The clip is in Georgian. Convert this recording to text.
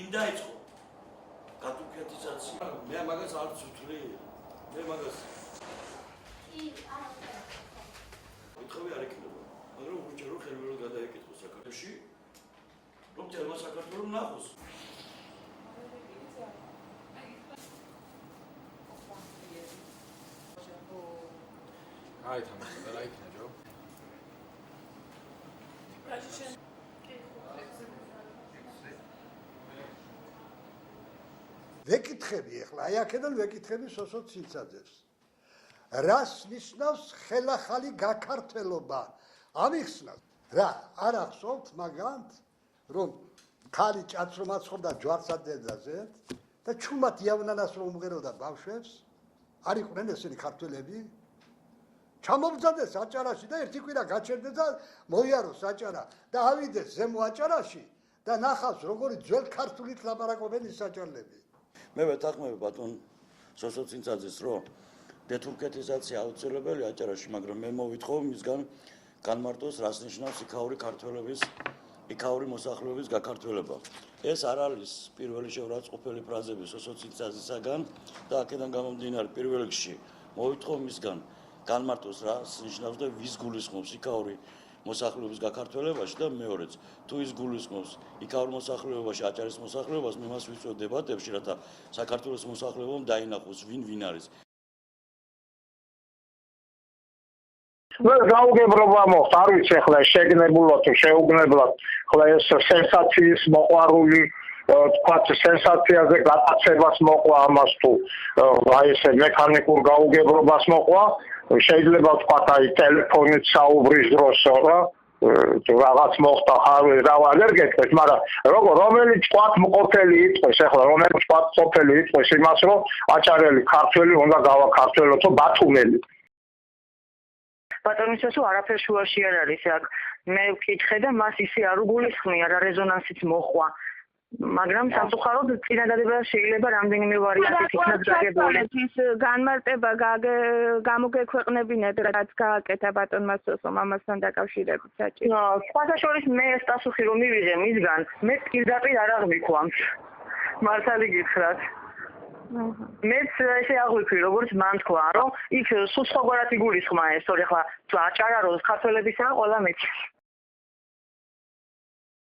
ვინ დაიწყო გათურქეთიზაცია? მე მაგას არც ვთვლი. მე მაგას უთხოვი არ იქნება. მაგრამ ურჩა რომ ხელმეორედ გადაეკითხო საქართველოში, რომ თელმა საქართველოს ნახოს. Hai, tamam. Like ne Joe? ვეკითხები ახლა, აი აქედან ვეკითხები სოსო ციცაძეს. რას ნიშნავს ხელახალი გაქართელობა? ამიხსნათ, რა, არ ახსოვთ მაგათ, რომ ქალი ჭაც რომ აცხობდა ჯვარსა დედაზე და ჩუმად იავნანას რომ უმღეროდა ბავშვებს, არ იყვნენ ესენი ქართველები? ჩამობძადეს აჭარაში და ერთი კვირა გაჩერდეს და მოიაროს აჭარა და ავიდეს ზემო აჭარაში და ნახავს როგორი ძველ ქართულით ლაპარაკობენ ის აჭარლები. მე ვეთანხმები ბატონ სოსო ცინცაძეს, რომ დეთურქეთიზაცია აუცილებელი აჭარაში, მაგრამ მე მოვითხოვ მისგან განმარტოს რას ნიშნავს იქაური ქართველების, იქაური მოსახლეობის გაქართველება. ეს არ არის პირველი შეურაცხყოფელი ფრაზები სოსო ცინცაძისაგან და აქედან გამომდინარე პირველ რიგში მოვითხოვ მისგან განმარტოს რას ნიშნავს და ვის გულისხმობს იქაური მოსახლეობის გაქართველებაში და მეორეც თუ ის გულისხმობს იქაურ მოსახლეობაში აჭარის მოსახლეობას მე მას ვიწვევ დებატებში რათა საქართველოს მოსახლეობამ დაინახოს ვინ არის გაუგებრობა მოხდა არ ვიცი ახლა შეგნებულად თუ შეუგნებლად ახლა ეს სენსაციის მოყვარული თქვა სენსაციაზე გატაცებას მოყვა ამას თუ აი ესე მექანიკურ გაუგებრობას მოყვა შეიძლება თქვა აი ტელეფონით საუბრის დროს რა რაღაც მოხდა ხარ რა აღარ გეტყვით მაგრამ რომელიც თქვა მყოფელი იყოს ახლა რომელიც თქვა მყოფელი იყოს იმას რომ აჭარელი ქართველი უნდა გავაქართველოთო ბათუმელი ბატონისასო არაფერ შუაში არ არის აქ მე ვკითხე და მას ისე არ უგულისხმია რა რეზონანსით მოხვა მაგრამ სამწუხაროდ წინადადება შეიძლება რამდენიმე ვარიანტით იქნას გაგებული ის განმარტება გამოგექვეყნებინეთ რაც გააკეთა ბატონმა სოსომ ამასთან დაკავშირებით საჭირო სხვათა შორის მე ეს პასუხი რომ მივიღე მისგან მე პირდაპირ არ აღვიქვამს მართალი გითხრათ მეც ესე აღვიქვი როგორც მან თქვა რომ იქ სულ სხვაგვარად იგულისხმა ეს თორე ხა აჭარა როს ქართველებისაა ყველა მეც